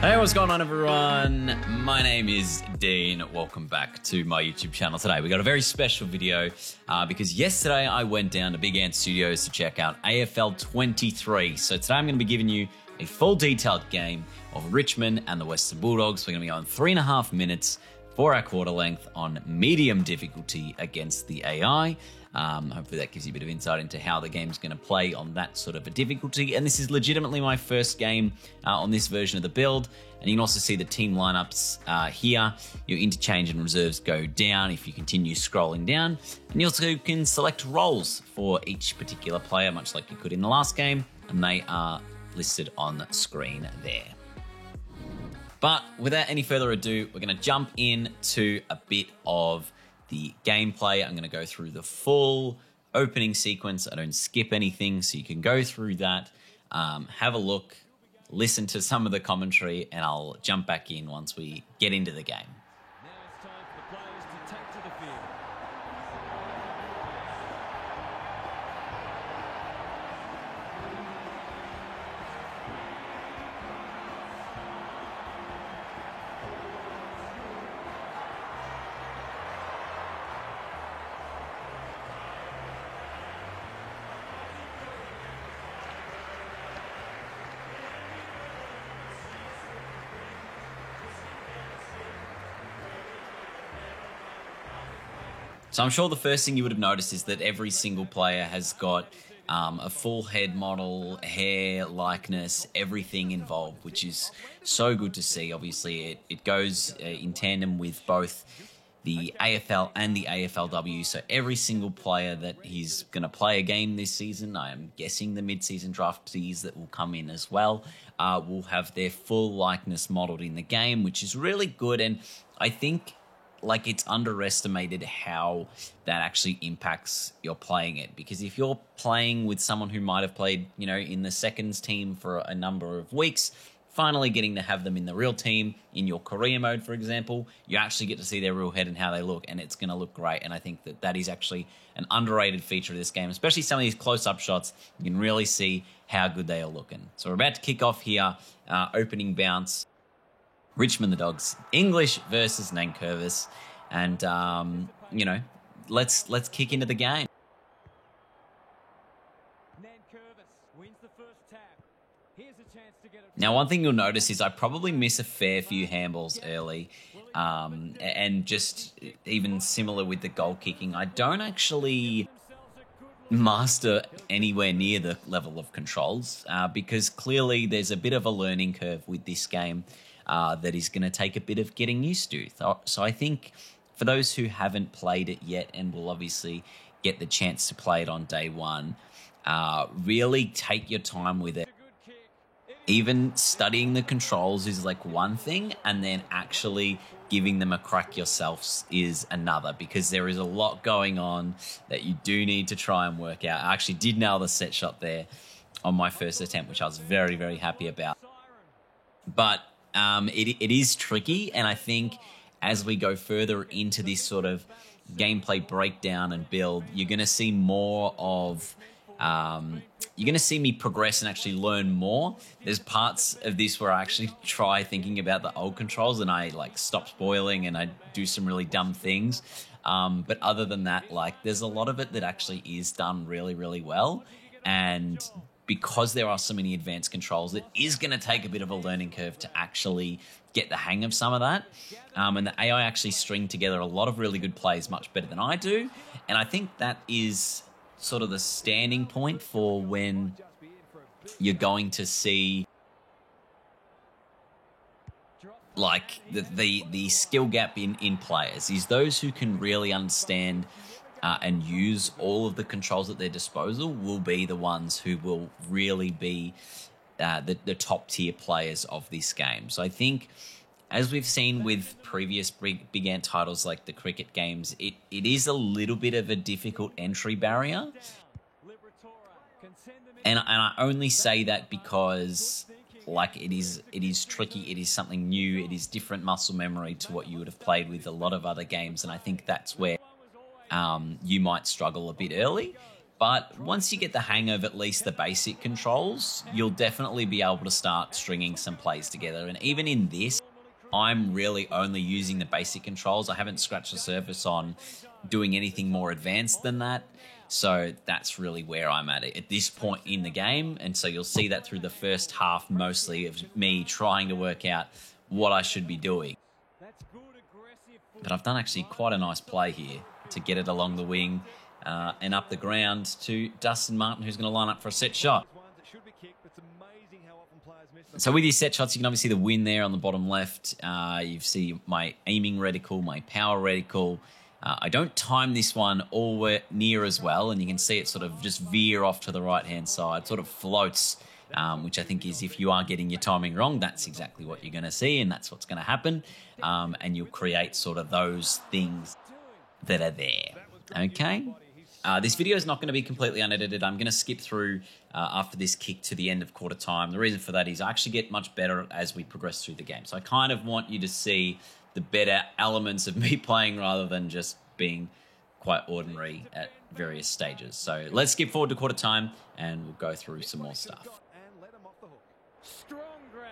Hey, what's going on, everyone? My name is Dean. Welcome back to my YouTube channel. Today we got a very special video because yesterday I went down to Big Ant Studios to check out AFL 23. So today I'm going to be giving you a full detailed game of Richmond and the Western Bulldogs. We're going to be on 3.5 minutes for our quarter length on medium difficulty against the AI. Hopefully that gives you a bit of insight into how the game's going to play on that sort of a difficulty. And this is legitimately my first game on this version of the build. And you can also see the team lineups here. Your interchange and reserves go down if you continue scrolling down. And you also can select roles for each particular player, much like you could in the last game. And they are listed on the screen there. But without any further ado, we're going to jump into a bit of the gameplay. I'm going to go through the full opening sequence. I don't skip anything, so you can go through that, have a look, listen to some of the commentary, and I'll jump back in once we get into the game. Now it's time for the players to take to the field. So I'm sure the first thing you would have noticed is that every single player has got a full head model, hair, likeness, everything involved, which is so good to see. Obviously, it goes in tandem with both the AFL and the AFLW. So every single player that he's going to play a game this season, I am guessing the mid-season draftees that will come in as well, will have their full likeness modeled in the game, which is really good. And I think it's underestimated how that actually impacts your playing it. Because if you're playing with someone who might have played, in the seconds team for a number of weeks, finally getting to have them in the real team in your career mode, for example, you actually get to see their real head and how they look, and it's going to look great. And I think that is actually an underrated feature of this game, especially some of these close-up shots. You can really see how good they are looking. So we're about to kick off here, opening bounce. Richmond the Dogs, English versus Nankervis, and let's kick into the game. Nankervis wins the first tap. Here's a chance to get it. Now, one thing you'll notice is I probably miss a fair few handballs early, and just even similar with the goal kicking, I don't actually master anywhere near the level of controls because clearly there's a bit of a learning curve with this game. That is going to take a bit of getting used to. So I think for those who haven't played it yet and will obviously get the chance to play it on day one, really take your time with it. Even studying the controls is like one thing, and then actually giving them a crack yourselves is another, because there is a lot going on that you do need to try and work out. I actually did nail the set shot there on my first attempt, which I was very, very happy about. But it is tricky, and I think as we go further into this sort of gameplay breakdown and build, you're going to see more of, you're going to see me progress and actually learn more. There's parts of this where I actually try thinking about the old controls and I stop spoiling and I do some really dumb things. But other than that, there's a lot of it that actually is done really, really well. And because there are so many advanced controls, it is going to take a bit of a learning curve to actually get the hang of some of that. And the AI actually string together a lot of really good plays much better than I do. And I think that is sort of the standing point for when you're going to see the skill gap in players is those who can really understand and use all of the controls at their disposal will be the ones who will really be the top tier players of this game. So I think, as we've seen with previous Big Ant titles like the cricket games, it is a little bit of a difficult entry barrier. And I only say that because it is tricky, it is something new, it is different muscle memory to what you would have played with a lot of other games, and I think that's where you might struggle a bit early. But once you get the hang of at least the basic controls, you'll definitely be able to start stringing some plays together. And even in this, I'm really only using the basic controls. I haven't scratched the surface on doing anything more advanced than that. So that's really where I'm at this point in the game. And so you'll see that through the first half mostly of me trying to work out what I should be doing. But I've done actually quite a nice play here to get it along the wing and up the ground to Dustin Martin, who's going to line up for a set shot. So with your set shots, you can obviously see the win there on the bottom left. You see my aiming reticle, my power reticle. I don't time this one all near as well, and you can see it sort of just veer off to the right-hand side, sort of floats, which I think is if you are getting your timing wrong, that's exactly what you're going to see, and that's what's going to happen, and you'll create sort of those things that are there, okay? This video is not going to be completely unedited. I'm going to skip through after this kick to the end of quarter time. The reason for that is I actually get much better as we progress through the game. So I kind of want you to see the better elements of me playing rather than just being quite ordinary at various stages. So let's skip forward to quarter time and we'll go through some more stuff. Strong grab.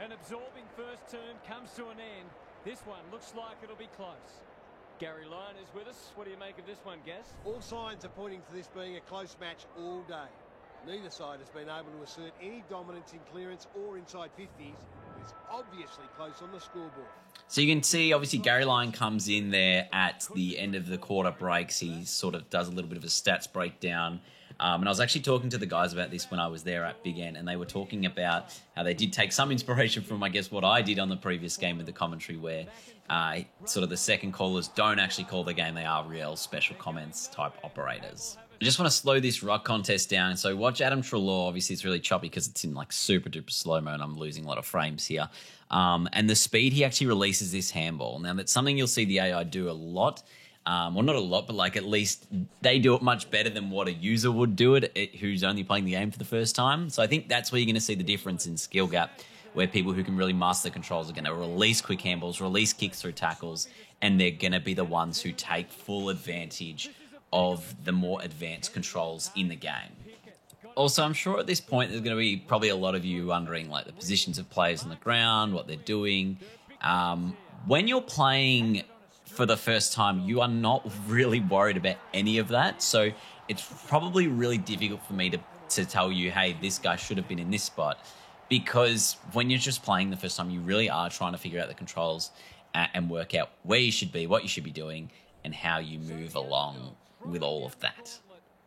An absorbing first term comes to an end. This one looks like it'll be close. Gary Lyon is with us. What do you make of this one, Gaz? All signs are pointing to this being a close match all day. Neither side has been able to assert any dominance in clearance or inside 50s. It's obviously close on the scoreboard. So you can see, obviously, Gary Lyon comes in there at the end of the quarter breaks. He sort of does a little bit of a stats breakdown. And I was actually talking to the guys about this when I was there at Big End, and they were talking about how they did take some inspiration from, I guess, what I did on the previous game with the commentary, where sort of the second callers don't actually call the game. They are real special comments type operators. I just want to slow this ruck contest down. So watch Adam Treloar. Obviously, it's really choppy because it's in like super duper slow-mo and I'm losing a lot of frames here. And the speed he actually releases this handball. Now, that's something you'll see the AI do a lot. Well, not a lot, but like at least they do it much better than what a user would do it who's only playing the game for the first time. So I think that's where you're going to see the difference in skill gap, where people who can really master the controls are going to release quick handballs, release kicks through tackles, and they're going to be the ones who take full advantage of the more advanced controls in the game. Also, I'm sure at this point there's going to be probably a lot of you wondering like the positions of players on the ground, what they're doing. When you're playing for the first time, you are not really worried about any of that. So it's probably really difficult for me to tell you, hey, this guy should have been in this spot. Because when you're just playing the first time, you really are trying to figure out the controls and work out where you should be, what you should be doing, and how you move along with all of that.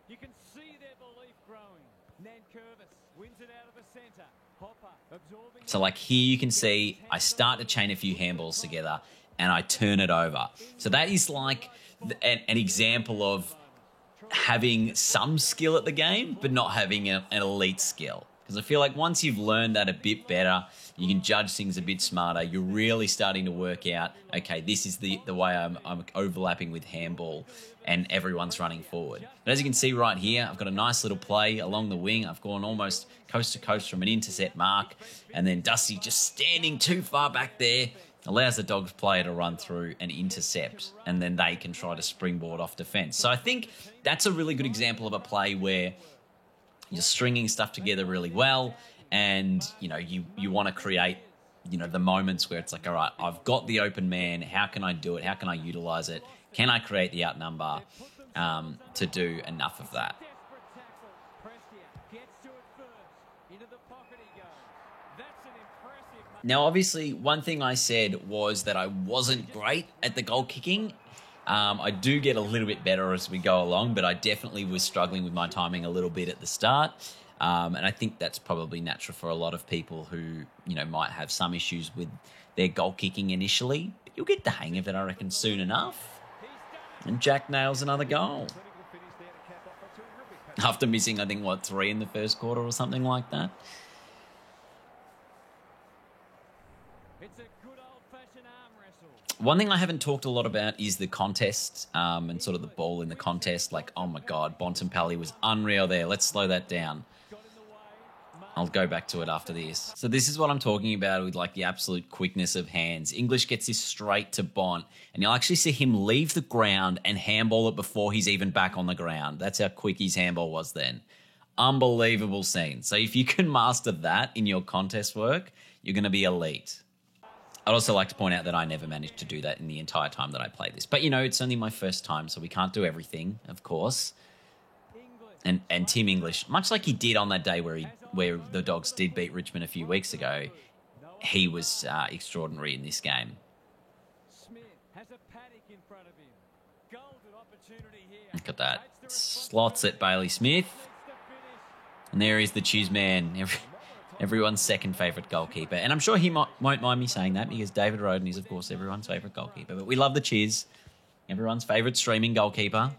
You can see their belief growing. Nankervis wins it out of the center. Hopper absorbing. So like here you can see I start to chain a few handballs together and I turn it over. So that is like an example of having some skill at the game, but not having an elite skill. Because I feel like once you've learned that a bit better, you can judge things a bit smarter. You're really starting to work out, okay, this is the way I'm overlapping with handball and everyone's running forward. But as you can see right here, I've got a nice little play along the wing. I've gone almost coast to coast from an intercept mark. And then Dusty just standing too far back there allows the Dogs player to run through and intercept. And then they can try to springboard off defense. So I think that's a really good example of a play where you're stringing stuff together really well, and you want to create the moments where it's like, all right, I've got the open man. How can I do it? How can I utilize it? Can I create the outnumber to do enough of that? Now, obviously, one thing I said was that I wasn't great at the goal kicking. I do get a little bit better as we go along, but I definitely was struggling with my timing a little bit at the start. And I think that's probably natural for a lot of people who, might have some issues with their goal kicking initially. But you'll get the hang of it, I reckon, soon enough. And Jack nails another goal. After missing, I think, 3 in the first quarter or something like that. One thing I haven't talked a lot about is the contest and sort of the ball in the contest. Like, oh my God, Bontempelli was unreal there. Let's slow that down. I'll go back to it after this. So this is what I'm talking about with like the absolute quickness of hands. English gets this straight to Bont, and you'll actually see him leave the ground and handball it before he's even back on the ground. That's how quick his handball was then. Unbelievable scene. So if you can master that in your contest work, you're going to be elite. I'd also like to point out that I never managed to do that in the entire time that I played this. But, you know, it's only my first time, so we can't do everything, of course. And Tim English, much like he did on that day where the Dogs did beat Richmond a few weeks ago, he was extraordinary in this game. Look at that. Slots at Bailey Smith. And there is the Cheese Man, everyone's second favourite goalkeeper. And I'm sure he won't mind me saying that because David Roden is, of course, everyone's favourite goalkeeper. But we love the Cheese, everyone's favourite streaming goalkeeper.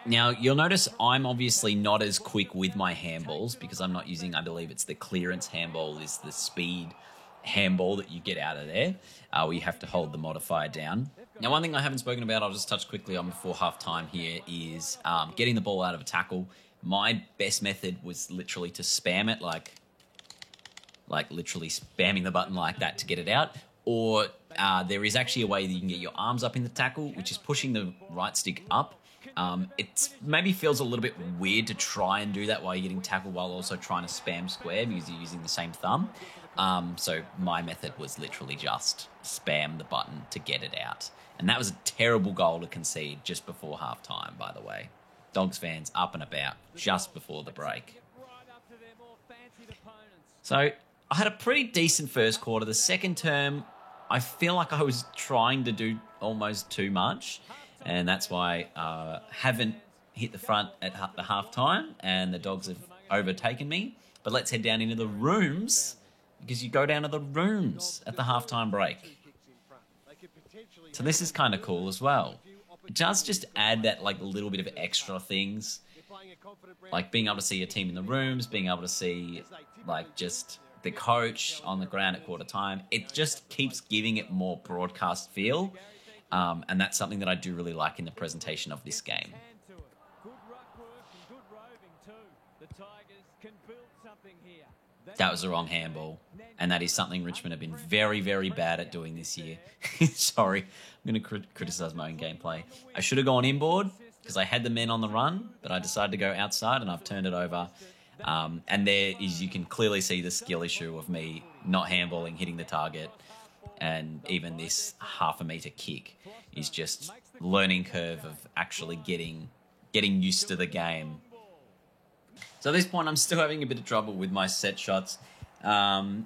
Now, you'll notice I'm obviously not as quick with my handballs because I'm not using, I believe it's the clearance handball is the speed handball that you get out of there, where you have to hold the modifier down. Now, one thing I haven't spoken about, I'll just touch quickly on before half-time here, is getting the ball out of a tackle. My best method was literally to spam it, like literally spamming the button like that to get it out. Or there is actually a way that you can get your arms up in the tackle, which is pushing the right stick up. It maybe feels a little bit weird to try and do that while you're getting tackled while also trying to spam square because you're using the same thumb. So my method was literally just spam the button to get it out. And that was a terrible goal to concede just before half-time, by the way. Dogs fans up and about just before the break. So I had a pretty decent first quarter. The second term, I feel like I was trying to do almost too much. And that's why I haven't hit the front at the half-time and the Dogs have overtaken me. But let's head down into the rooms because you go down to the rooms at the half-time break. So this is kind of cool as well. It does just add that like little bit of extra things, like being able to see your team in the rooms, being able to see like just the coach on the ground at quarter time. It just keeps giving it more broadcast feel. And that's something that I do really like in the presentation of this game. That was the wrong handball. And that is something Richmond have been very, very bad at doing this year. Sorry, I'm going to criticise my own gameplay. I should have gone inboard because I had the men on the run, but I decided to go outside and I've turned it over. And there is, you can clearly see the skill issue of me not handballing, hitting the target. And even this half a metre kick is just learning curve of actually getting used to the game. So at this point, I'm still having a bit of trouble with my set shots,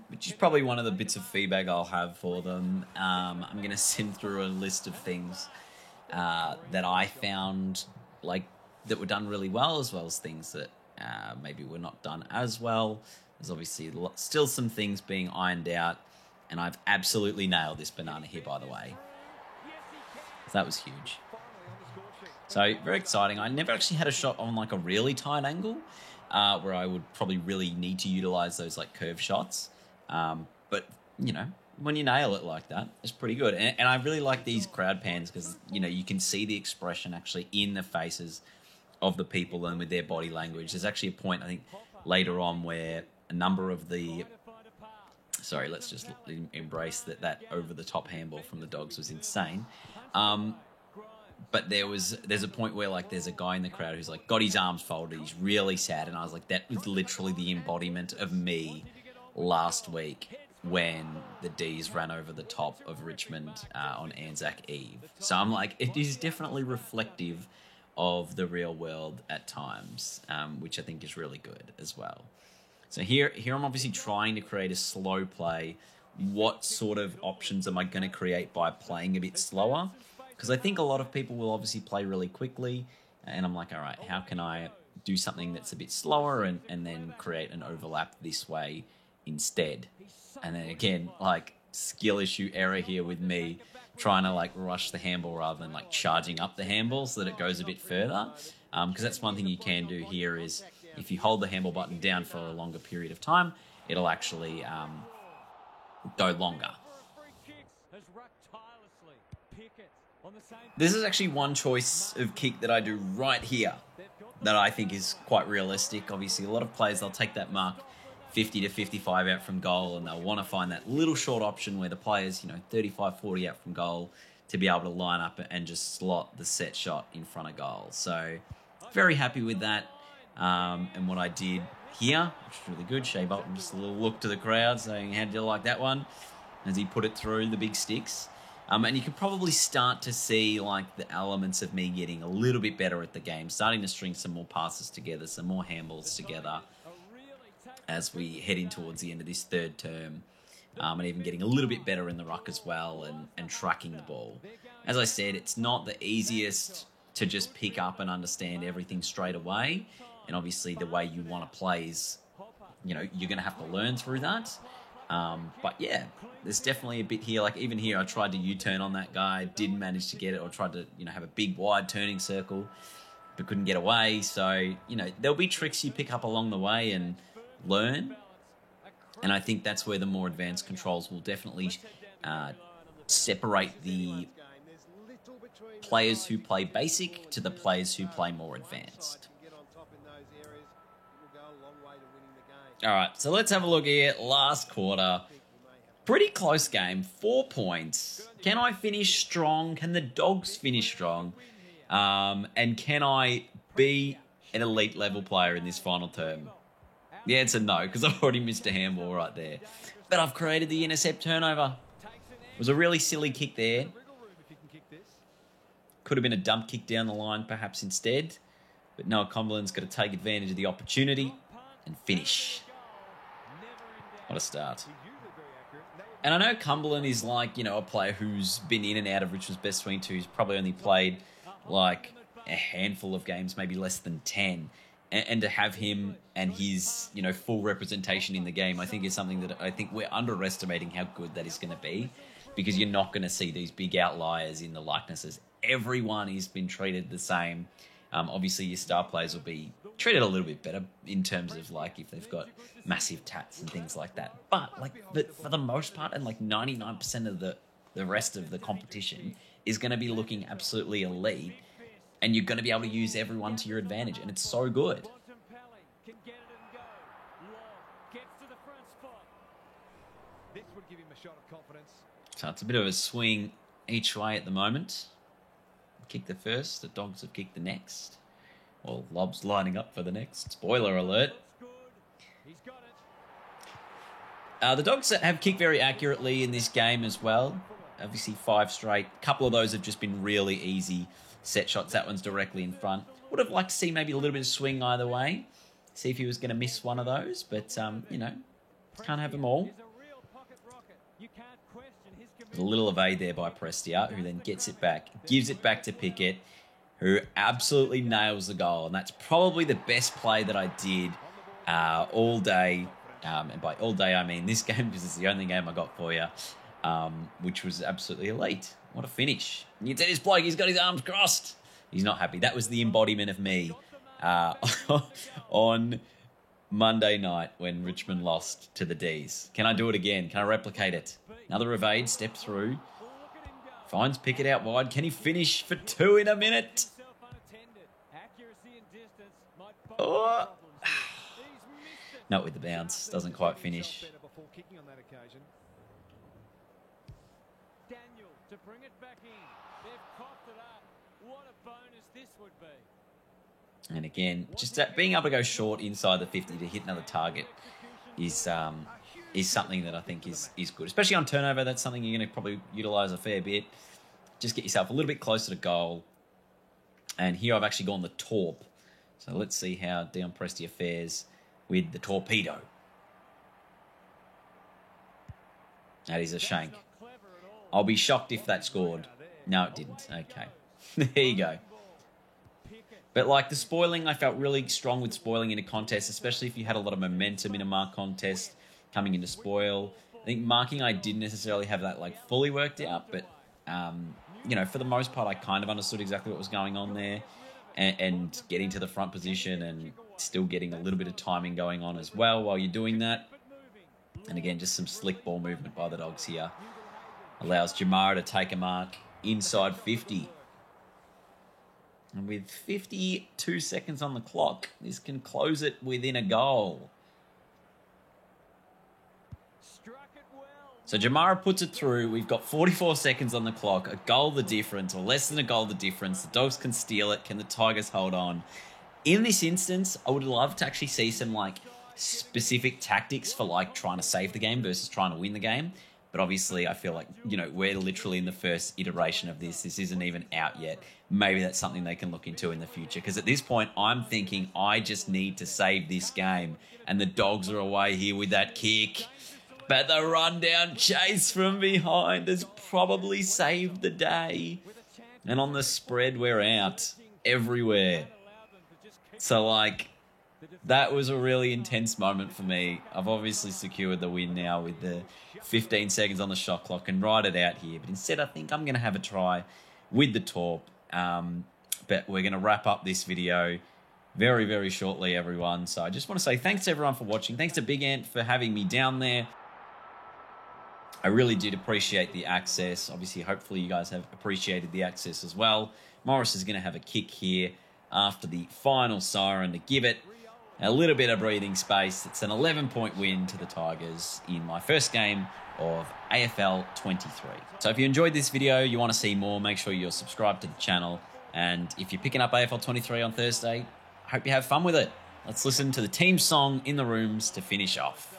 which is probably one of the bits of feedback I'll have for them. I'm going to send through a list of things that I found like that were done really well as things that maybe were not done as well. There's obviously still some things being ironed out. And I've absolutely nailed this banana here, by the way. That was huge. So, very exciting. I never actually had a shot on like a really tight angle where I would probably really need to utilize those like curve shots. But, you know, when you nail it like that, it's pretty good. And I really like these crowd pans because, you know, you can see the expression actually in the faces of the people and with their body language. There's actually a point, I think, later on where a number of the... Sorry, let's just embrace that over-the-top handball from the Dogs was insane. But there's a point where like there's a guy in the crowd who's like got his arms folded, he's really sad, and I was like, that was literally the embodiment of me last week when the D's ran over the top of Richmond on Anzac Eve. So I'm like, it is definitely reflective of the real world at times, which I think is really good as well. So here I'm obviously trying to create a slow play. What sort of options am I going to create by playing a bit slower? Because I think a lot of people will obviously play really quickly. And I'm like, all right, how can I do something that's a bit slower and then create an overlap this way instead? And then again, like skill issue error here with me trying to like rush the handball rather than like charging up the handball so that it goes a bit further. Because that's one thing you can do here is... if you hold the handball button down for a longer period of time, it'll actually go longer. This is actually one choice of kick that I do right here that I think is quite realistic. Obviously, a lot of players, they'll take that mark 50 to 55 out from goal, and they'll want to find that little short option where the players, 35, 40 out from goal to be able to line up and just slot the set shot in front of goal. So, very happy with that. And what I did here, which is really good, Shea Bolton, just a little look to the crowd saying, how did you like that one? As he put it through the big sticks. And you can probably start to see like the elements of me getting a little bit better at the game, starting to string some more passes together, some more handballs together as we head in towards the end of this third term, and even getting a little bit better in the ruck as well and tracking the ball. As I said, it's not the easiest to just pick up and understand everything straight away, and obviously the way you want to play is, you're going to have to learn through that. But yeah, there's definitely a bit here. Like even here, I tried to U-turn on that guy, didn't manage to get it, or tried to, have a big wide turning circle, but couldn't get away. So, there'll be tricks you pick up along the way and learn. And I think that's where the more advanced controls will definitely separate the players who play basic to the players who play more advanced. All right, so let's have a look here. Last quarter. Pretty close game. 4 points. Can I finish strong? Can the Dogs finish strong? And can I be an elite level player in this final term? The answer no, because I've already missed a handball right there. But I've created the intercept turnover. It was a really silly kick there. Could have been a dump kick down the line perhaps instead. But Noah Cumberland's got to take advantage of the opportunity and finish. What a start. And I know Cumberland is like, a player who's been in and out of Richmond's best 22. He's probably only played like a handful of games, maybe less than 10. And to have him and his, full representation in the game, I think is something that I think we're underestimating how good that is going to be, because you're not going to see these big outliers in the likenesses. Everyone has been treated the same. Obviously, your star players will be treated a little bit better in terms of like if they've got massive tats and things like that. But for the most part, and like 99% of the rest of the competition is going to be looking absolutely elite, and you're going to be able to use everyone to your advantage, and it's so good. So it's a bit of a swing each way at the moment. Kick the first, the Dogs have kicked the next. Well, Lob's lining up for the next. Spoiler alert. The Dogs have kicked very accurately in this game as well. Obviously 5 straight. A couple of those have just been really easy set shots. That one's directly in front. Would have liked to see maybe a little bit of swing either way. See if he was going to miss one of those. But, can't have them all. A little evade there by Prestia, who then gets it back, gives it back to Pickett, who absolutely nails the goal. And that's probably the best play that I did all day. And by all day, I mean this game, because it's the only game I got for you, which was absolutely elite. What a finish. You can see this bloke, he's got his arms crossed. He's not happy. That was the embodiment of me on Monday night when Richmond lost to the D's. Can I do it again? Can I replicate it? Another evade, step through. Finds Pickett out wide. Can he finish for 2 in a minute? Oh. Not with the bounce. Doesn't quite finish. Daniel to bring it back in. They've coughed it up. What a bonus this would be. And again, just that being able to go short inside the 50 to hit another target is something that I think is good. Especially on turnover, that's something you're going to probably utilise a fair bit. Just get yourself a little bit closer to goal. And here I've actually gone the torp. So let's see how Dion Prestia fares with the torpedo. That is a shank. I'll be shocked if that scored. No, it didn't. Okay. There you go. But like the spoiling, I felt really strong with spoiling in a contest, especially if you had a lot of momentum in a mark contest coming into spoil. I think marking, I didn't necessarily have that like fully worked out, but for the most part, I kind of understood exactly what was going on there, and getting to the front position and still getting a little bit of timing going on as well while you're doing that. And again, just some slick ball movement by the Dogs here. Allows Jamara to take a mark inside 50. And with 52 seconds on the clock, this can close it within a goal. So Jamara puts it through. We've got 44 seconds on the clock. A goal the difference, or less than a goal the difference. The Dogs can steal it. Can the Tigers hold on? In this instance, I would love to actually see some specific tactics for trying to save the game versus trying to win the game. But obviously, I feel like, we're literally in the first iteration of this. This isn't even out yet. Maybe that's something they can look into in the future. Because at this point, I'm thinking I just need to save this game. And the Dogs are away here with that kick. But the rundown chase from behind has probably saved the day. And on the spread, we're out everywhere. So, that was a really intense moment for me. I've obviously secured the win now with the 15 seconds on the shot clock and ride it out here. But instead, I think I'm going to have a try with the Torp. But we're going to wrap up this video very, very shortly, everyone. So I just want to say thanks to everyone for watching. Thanks to Big Ant for having me down there. I really did appreciate the access. Obviously, hopefully you guys have appreciated the access as well. Morris is going to have a kick here after the final siren to give it a little bit of breathing space. It's an 11-point win to the Tigers in my first game of AFL 23. So if you enjoyed this video, you want to see more, make sure you're subscribed to the channel. And if you're picking up AFL 23 on Thursday, I hope you have fun with it. Let's listen to the team song in the rooms to finish off.